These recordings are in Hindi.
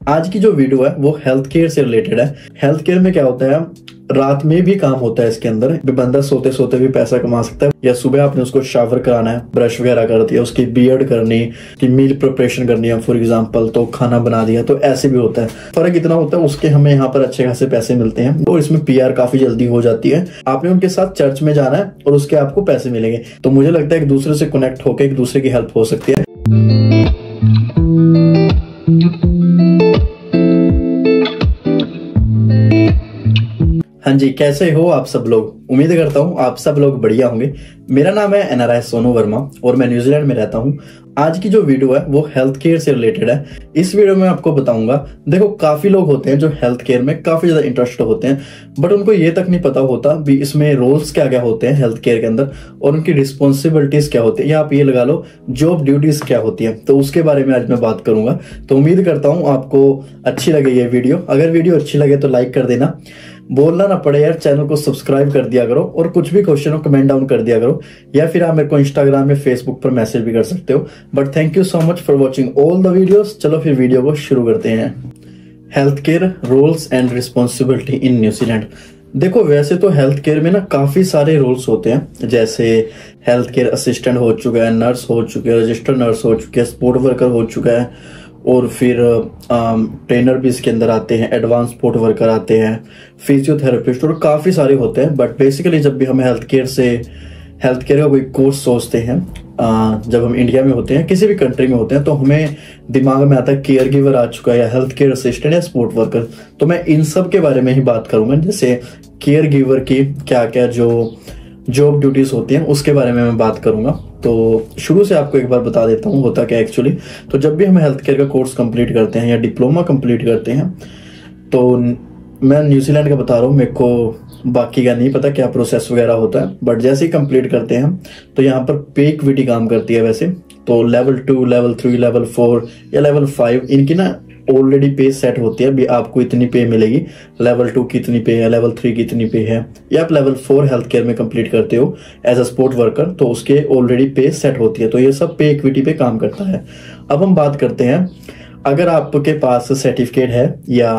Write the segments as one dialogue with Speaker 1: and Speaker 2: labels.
Speaker 1: आज की जो वीडियो है वो हेल्थ केयर से रिलेटेड है। हेल्थ केयर में क्या होता है, रात में भी काम होता है इसके अंदर। बंदा सोते सोते भी पैसा कमा सकता है, या सुबह आपने उसको शावर कराना है, ब्रश वगैरह कर दिया, उसकी बियर्ड करनी, की मील प्रिपरेशन करनी है फॉर एग्जांपल, तो खाना बना दिया, तो ऐसे भी होता है। फर्क इतना होता है उसके हमें यहाँ पर अच्छे खासे पैसे मिलते हैं और इसमें पीआर काफी जल्दी हो जाती है। आपने उनके साथ चर्च में जाना है और उसके आपको पैसे मिलेंगे। तो मुझे लगता है एक दूसरे से कनेक्ट होकर एक दूसरे की हेल्प हो सकती है। हाँ जी, कैसे हो आप सब लोग? उम्मीद करता हूँ आप सब लोग बढ़िया होंगे। मेरा नाम है एनआरआई सोनू वर्मा और मैं न्यूजीलैंड में रहता हूँ। आज की जो वीडियो है वो हेल्थ केयर से रिलेटेड है। इस वीडियो में आपको बताऊंगा, देखो काफी लोग होते हैं जो हेल्थ केयर में काफी ज्यादा इंटरेस्टेड होते हैं, बट उनको ये तक नहीं पता होता भी इसमें रोल्स क्या क्या होते हैं हेल्थ केयर के अंदर और उनकी रिस्पॉन्सिबिलिटीज क्या होती है, या आप ये लगा लो जॉब ड्यूटीज क्या होती है। तो उसके बारे में आज मैं बात करूंगा। तो उम्मीद करता हूँ आपको अच्छी लगे ये वीडियो। अगर वीडियो अच्छी लगे तो लाइक कर देना, बोलना ना पड़े यार, चैनल को सब्सक्राइब कर दिया करो और कुछ भी क्वेश्चन हो कमेंट डाउन कर दिया करो, या फिर आप मेरे को इंस्टाग्राम में फेसबुक पर मैसेज भी कर सकते हो। But thank you so much for watching all the videos. चलो फिर वीडियो को शुरू करते हैं। Health care roles and responsibility in New Zealand. देखो वैसे तो हेल्थ केयर में ना काफी सारे रोल्स होते हैं, जैसे हेल्थ केयर असिस्टेंट हो चुका है, नर्स हो चुके हैं, रजिस्टर्ड नर्स हो चुके हैं, सपोर्ट वर्कर हो चुका है, और फिर ट्रेनर भी इसके अंदर आते हैं, एडवांस सपोर्ट वर्कर आते हैं, फिजियोथेरेपिस्ट, और काफ़ी सारे होते हैं। बट बेसिकली जब भी हमें हेल्थ केयर का कोई कोर्स सोचते हैं, जब हम इंडिया में होते हैं, किसी भी कंट्री में होते हैं, तो हमें दिमाग में आता है केयर गिवर आ चुका है, या हेल्थ केयर असिस्टेंट, या सपोर्ट वर्कर। तो मैं इन सब के बारे में ही बात करूंगा, जैसे केयर गिवर की क्या क्या जो जॉब ड्यूटीज होती हैं उसके बारे में मैं बात करूंगा। तो शुरू से आपको एक बार बता देता हूँ होता क्या एक्चुअली। तो जब भी हम हेल्थ केयर का कोर्स कंप्लीट करते हैं या डिप्लोमा कंप्लीट करते हैं, तो मैं न्यूजीलैंड का बता रहा हूँ, मेरे को बाकी का नहीं पता क्या प्रोसेस वगैरह होता है, बट जैसे ही कंप्लीट करते हैं तो यहाँ पर पे इक्विटी काम करती है वैसे। तो लेवल 2, लेवल 3, लेवल 4 या लेवल 5 इनकी ना ऑलरेडी पे सेट होती है, भी आपको इतनी पे मिलेगी। लेवल 2 की इतनी पे है, लेवल 3 की इतनी पे है, या आप लेवल 4 हेल्थ केयर में कंप्लीट करते हो एज अ सपोर्ट वर्कर, तो उसके ऑलरेडी पे सेट होती है। तो ये सब पे इक्विटी पे काम करता है। अब हम बात करते हैं, अगर आपके पास सर्टिफिकेट है, या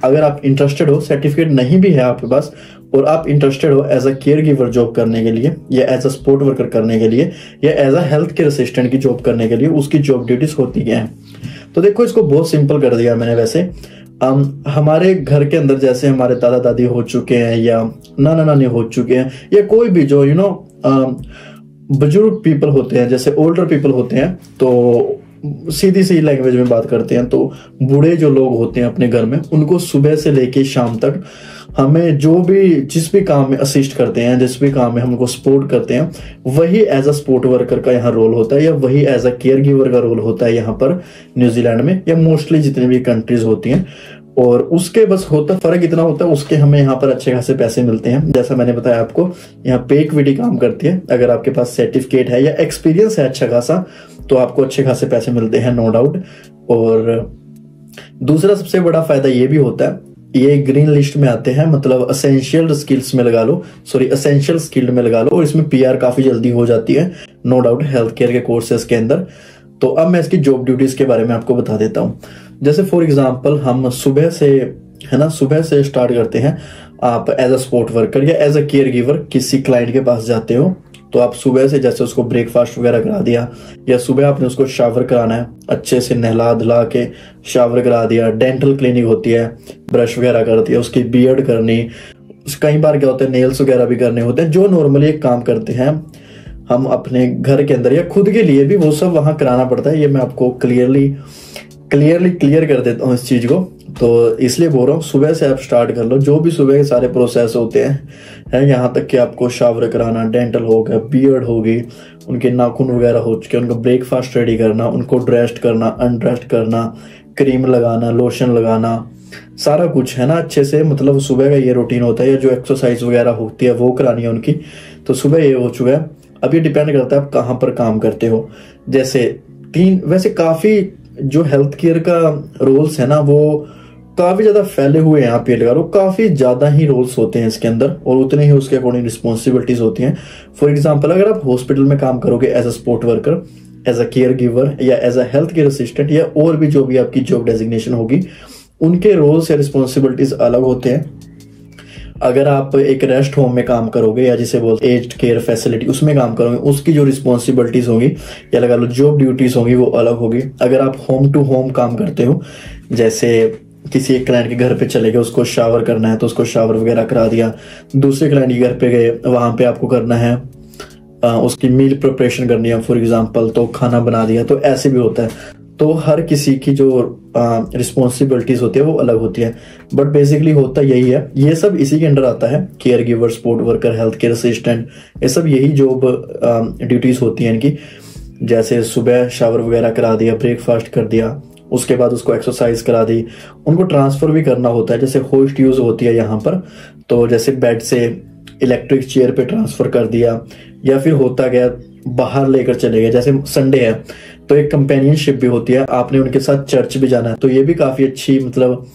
Speaker 1: अगर आप इंटरेस्टेड हो, सर्टिफिकेट नहीं भी है आपके पास और आप इंटरेस्टेड हो as a caregiver job करने के लिए, या एज अ सपोर्ट वर्कर करने के लिए, या as a health care assistant की जॉब करने के लिए, उसकी जॉब ड्यूटीज होती क्या है। तो देखो इसको बहुत सिंपल कर दिया मैंने वैसे। हमारे घर के अंदर जैसे हमारे दादा दादी हो चुके हैं, या नाना नानी हो चुके हैं, या कोई भी जो बुजुर्ग पीपल होते हैं, जैसे ओल्डर पीपल होते हैं, तो सीधी सी लैंग्वेज में बात करते हैं, तो बूढ़े जो लोग होते हैं अपने घर में, उनको सुबह से लेके शाम तक हमें जिस भी काम में असिस्ट करते हैं, जिस भी काम में हमको सपोर्ट करते हैं, वही एज अ सपोर्ट वर्कर का यहाँ रोल होता है, या वही एज अ केयर गिवर का रोल होता है यहाँ पर न्यूजीलैंड में, या मोस्टली जितनी भी कंट्रीज होती हैं। और उसके बस फर्क इतना होता है उसके हमें यहाँ पर अच्छे खासे पैसे मिलते हैं। जैसा मैंने बताया आपको, यहाँ पे इक्विटी काम करती है। अगर आपके पास सर्टिफिकेट है या एक्सपीरियंस है अच्छा खासा, तो आपको अच्छे खासे पैसे मिलते हैं, नो डाउट। और दूसरा सबसे बड़ा फायदा ये भी होता है, ये ग्रीन लिस्ट में आते हैं, मतलब असेंशियल स्किल्स में लगा लो, असेंशियल स्किल्ड में लगा लो, और इसमें पीआर काफी जल्दी हो जाती है, नो डाउट, हेल्थ केयर के कोर्सेज के अंदर। तो अब मैं इसकी जॉब ड्यूटीज के बारे में आपको बता देता हूँ। जैसे फॉर एग्जांपल हम सुबह से स्टार्ट करते हैं। आप एज अ सपोर्ट वर्कर या एज अ केयर गिवर किसी क्लाइंट के पास जाते हो, तो आप सुबह से जैसे उसको ब्रेकफास्ट वगैरह करा दिया, या सुबह आपने उसको शावर कराना है, अच्छे से नहला धुला के शावर करा दिया। डेंटल क्लिनिक होती है, ब्रश वगैरह कर दिया, उसकी बियर्ड करनी, कई बार क्या होता है नेल्स वगैरह भी करने होते हैं, जो नॉर्मली एक काम करते हैं हम अपने घर के अंदर या खुद के लिए भी, वो सब वहां कराना पड़ता है। ये मैं आपको क्लियर कर देता हूँ इस चीज को। तो इसलिए बोल रहा हूँ सुबह से आप स्टार्ट कर लो, जो भी सुबह के सारे प्रोसेस होते हैं, यहाँ तक कि आपको शावर कराना, डेंटल हो गया, बियर्ड होगी, उनके नाखून वगैरह हो चुके, उनका ब्रेकफास्ट रेडी करना, उनको ड्रेस्ड करना, अनड्रेस्ड करना, क्रीम लगाना, लोशन लगाना, सारा कुछ है ना अच्छे से। मतलब सुबह का ये रूटीन होता है, या जो एक्सरसाइज वगैरह होती है वो करानी है उनकी। तो सुबह ये हो चुका है। अब ये डिपेंड करता है आप कहाँ पर काम करते हो। जैसे वैसे काफी जो हेल्थ केयर का रोल्स है ना, वो काफी ज्यादा फैले हुए हैं। आप ये लगा लो काफी ज्यादा ही रोल्स होते हैं इसके अंदर, और उतने ही उसके अकॉर्डिंग रिस्पॉन्सिबिलिटीज होती हैं। फॉर एग्जांपल अगर आप हॉस्पिटल में काम करोगे as a support worker, as a caregiver या as a health care assistant या और भी जो भी आपकी जॉब डेजिग्नेशन होगी, उनके रोल्स या रिस्पॉन्सिबिलिटीज अलग होते हैं। अगर आप एक रेस्ट होम में काम करोगे या जिसे बोलते हैं एज्ड केयर फैसिलिटी, उसमें काम करोगे, उसकी जो रिस्पॉन्सिबिलिटीज होंगी या लगा लो जॉब ड्यूटीज होंगी वो अलग होगी। अगर आप होम टू होम काम करते हो, जैसे किसी एक क्लाइंट के घर पे चले गए, उसको शावर करना है तो उसको शावर वगैरह करा दिया, दूसरे क्लाइंट के घर पे गए, वहां पे आपको करना है उसकी मील प्रिपरेशन करनी है फॉर एग्जांपल, तो खाना बना दिया, तो ऐसे भी होता है। तो हर किसी की जो रिस्पॉन्सिबिलिटीज होती है वो अलग होती है, बट बेसिकली होता यही है। ये सब इसी के अंडर आता है, care giver, support worker, health care assistant, ये सब यही जॉब ड्यूटीज होती हैं इनकी। जैसे सुबह शावर वगैरह करा दिया, ब्रेकफास्ट कर दिया, उसके बाद उसको एक्सरसाइज करा दी, उनको ट्रांसफर भी करना होता है। जैसे होस्ट यूज होती है यहाँ पर, तो जैसे बेड से इलेक्ट्रिक चेयर पे ट्रांसफर कर दिया, या फिर होता गया बाहर लेकर चले गए, जैसे संडे है तो एक कंपेनियनशिप भी होती है, आपने उनके साथ चर्च भी जाना है, तो ये भी काफी अच्छी मतलब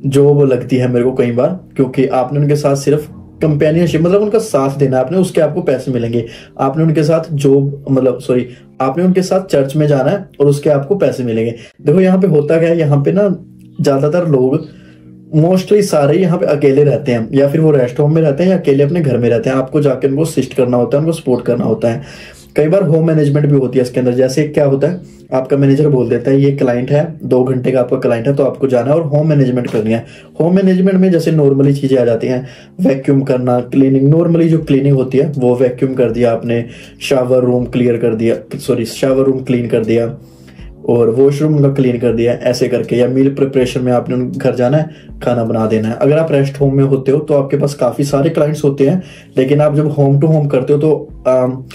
Speaker 1: जॉब लगती है मेरे को कई बार, क्योंकि आपने उनके साथ सिर्फ कंपेनियनशिप मतलब उनका साथ देना है आपने, उसके आपको पैसे मिलेंगे। आपने उनके साथ जॉब मतलब सॉरी आपने उनके साथ चर्च में जाना है और उसके आपको पैसे मिलेंगे। देखो यहाँ पे होता क्या है, यहाँ पे ना ज्यादातर लोग मोस्टली सारे यहाँ पे अकेले रहते हैं, या फिर वो रेस्ट होम में रहते हैं या अकेले अपने घर में रहते हैं। आपको जाकर उनको असिस्ट करना होता है, उनको सपोर्ट करना होता है। कई बार होम मैनेजमेंट भी होती है इसके अंदर। जैसे क्या होता है, आपका मैनेजर बोल देता है ये क्लाइंट है, 2 घंटे का आपका क्लाइंट है, तो आपको जाना है और होम मैनेजमेंट करनी है। होम मैनेजमेंट में जैसे नॉर्मली चीजें आ जाती हैं, वैक्यूम करना, क्लीनिंग, नॉर्मली जो क्लीनिंग होती है वो वैक्यूम कर दिया आपने, शावर रूम क्लियर कर दिया, सॉरी शावर रूम क्लीन कर दिया और वॉशरूम का क्लीन कर दिया, ऐसे करके। या मील प्रिपरेशन में आपने घर जाना है, खाना बना देना है। अगर आप रेस्ट होम में होते हो तो आपके पास काफी सारे क्लाइंट्स होते हैं, लेकिन आप जब होम टू होम करते हो तो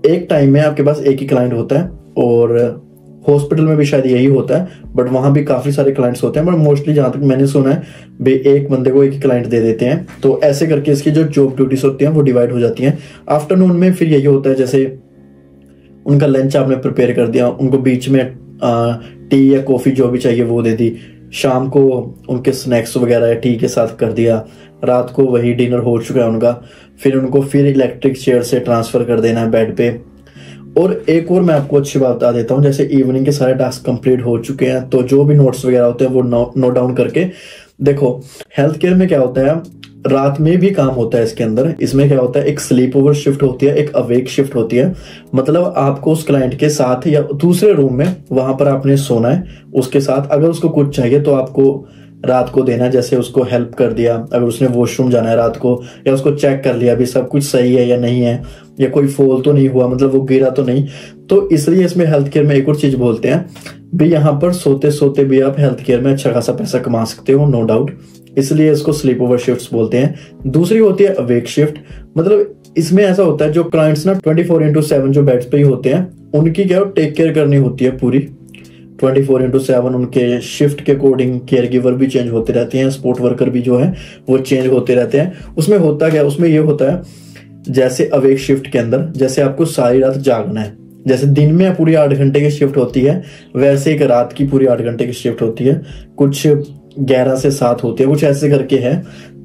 Speaker 1: एक टाइम में आपके पास एक ही क्लाइंट होता है। और हॉस्पिटल में भी शायद यही होता है, बट वहां भी काफी सारे क्लाइंट्स होते हैं, बट मोस्टली जहां तक मैंने सुना है वे एक बंदे को एक ही क्लाइंट दे देते हैं। तो ऐसे करके इसकी जो जॉब ड्यूटीज होती हैं वो डिवाइड हो जाती हैं। आफ्टरनून में फिर यही होता है, जैसे उनका लंच आपने प्रिपेयर कर दिया, उनको बीच में टी या कॉफी जो भी चाहिए वो दे दी, शाम को उनके स्नैक्स वगैरह टी के साथ कर दिया, रात को वही डिनर हो चुका है उनका, फिर उनको फिर इलेक्ट्रिक चेयर से ट्रांसफर कर देना है बेड पे। और एक और मैं आपको अच्छी बात बता देता हूँ, जैसे इवनिंग के सारे टास्क कंप्लीट हो चुके हैं तो जो भी नोट्स वगैरह होते हैं वो नोट डाउन करके। देखो हेल्थ केयर में क्या होता है, रात में भी काम होता है इसके अंदर। इसमें क्या होता है, एक स्लीप ओवर शिफ्ट होती है, एक अवेक शिफ्ट होती है। मतलब आपको उस क्लाइंट के साथ या दूसरे रूम में वहां पर आपने सोना है उसके साथ। अगर उसको कुछ चाहिए तो आपको रात को देना, जैसे उसको हेल्प कर दिया, अगर उसने वॉशरूम जाना है रात को, या उसको चेक कर लिया भी सब कुछ सही है या नहीं है, या कोई फॉल तो नहीं हुआ, मतलब वो गिरा तो नहीं। तो इसलिए इसमें हेल्थ केयर में एक और चीज बोलते हैं भी, यहाँ पर सोते सोते भी आप हेल्थ केयर में अच्छा खासा पैसा कमा सकते हो, नो डाउट। इसलिए इसको स्लीप ओवर शिफ्ट बोलते हैं। दूसरी होती है अवेक शिफ्ट। मतलब इसमें ऐसा होता है जो क्लाइंट्स ना 24/7 जो बेड्स पे ही होते हैं, उनकी क्या टेक केयर करनी होती है पूरी 24/7। उनके शिफ्ट के अकॉर्डिंग केयर गिवर भी चेंज होते रहते हैं, सपोर्ट वर्कर भी जो है वो चेंज होते रहते हैं। उसमें होता क्या, उसमें ये होता है जैसे अवेक शिफ्ट के अंदर जैसे आपको सारी रात जागना है, जैसे दिन में पूरी 8 घंटे की शिफ्ट होती है, वैसे एक रात की पूरी 8 घंटे की शिफ्ट होती है, कुछ 11 से 7 होती है, कुछ ऐसे करके है।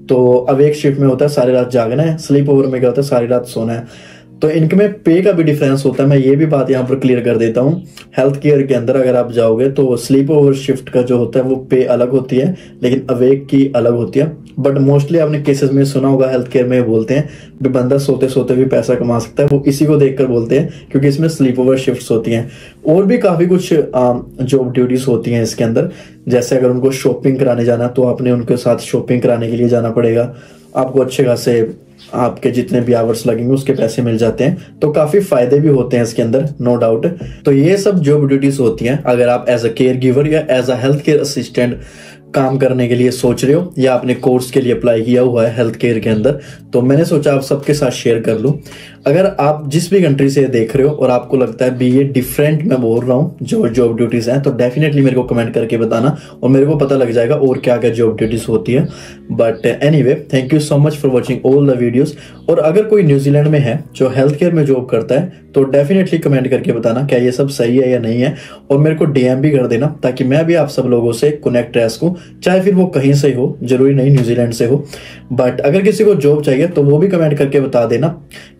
Speaker 1: तो अवेक शिफ्ट में होता है सारी रात जागना है, स्लीप ओवर में क्या होता है सारी रात सोना है। तो इनके में पे का भी डिफरेंस होता है, मैं ये भी बात यहाँ पर क्लियर कर देता हूँ। हेल्थ केयर के अंदर अगर आप जाओगे तो स्लीप ओवर शिफ्ट का जो होता है वो पे अलग होती है, लेकिन अवेक की अलग होती है। बट मोस्टली आपने केसेस में सुना होगा हेल्थ केयर में बोलते हैं भी बंदा सोते सोते भी पैसा कमा सकता है, वो इसी को देखकर बोलते हैं क्योंकि इसमें स्लीप ओवर शिफ्ट्स होती हैं। और भी काफी कुछ जॉब ड्यूटीज होती हैं इसके अंदर। जैसे अगर उनको शॉपिंग कराने जाना तो आपने उनके साथ शॉपिंग कराने के लिए जाना पड़ेगा, आपको अच्छे खासे आपके जितने भी आवर्स लगेंगे उसके पैसे मिल जाते हैं। तो काफी फायदे भी होते हैं इसके अंदर, नो डाउट। तो ये सब जॉब ड्यूटीज होती हैं अगर आप एज अ केयर गिवर या as a health care assistant काम करने के लिए सोच रहे हो या आपने कोर्स के लिए अप्लाई किया हुआ है हेल्थ केयर के अंदर। तो मैंने सोचा आप सबके साथ शेयर कर लूं। अगर आप जिस भी कंट्री से देख रहे हो और आपको लगता है भी ये डिफरेंट मैं बोल रहा हूँ जो जॉब ड्यूटीज हैं, तो डेफिनेटली मेरे को कमेंट करके बताना और मेरे को पता लग जाएगा और क्या क्या जॉब ड्यूटीज होती है। But anyway, thank you so much for watching all the videos. और अगर कोई न्यूजीलैंड में है जो हेल्थ केयर में जॉब करता है तो डेफिनेटली कमेंट करके बताना क्या ये सब सही है या नहीं है, और मेरे को डीएम भी कर देना ताकि मैं भी आप सब लोगों से कनेक्ट रह सकूं चाहे फिर वो कहीं से हो, जरूरी नहीं न्यूजीलैंड से हो। बट अगर किसी को जॉब चाहिए तो वो भी कमेंट करके बता देना,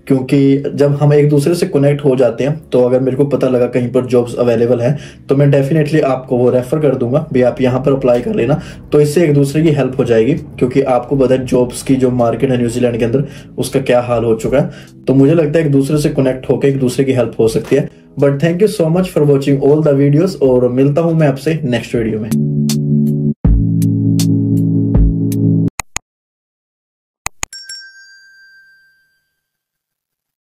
Speaker 1: क्योंकि जब हम एक दूसरे से कनेक्ट हो जाते हैं तो अगर मेरे को पता लगा कहीं पर जॉब्स अवेलेबल है तो मैं डेफिनेटली आपको वो रेफर कर दूंगा भी आप यहाँ पर अप्लाई कर लेना। तो इससे एक दूसरे की हेल्प हो जाएगी, क्योंकि आपको पता है जॉब्स की जो मार्केट है न्यूजीलैंड के अंदर उसका क्या हाल हो चुका है। तो मुझे लगता है एक दूसरे से कनेक्ट होकर एक दूसरे की हेल्प हो सकती है। But thank you so much for watching all the videos, और मिलता हूं मैं आपसे नेक्स्ट वीडियो में।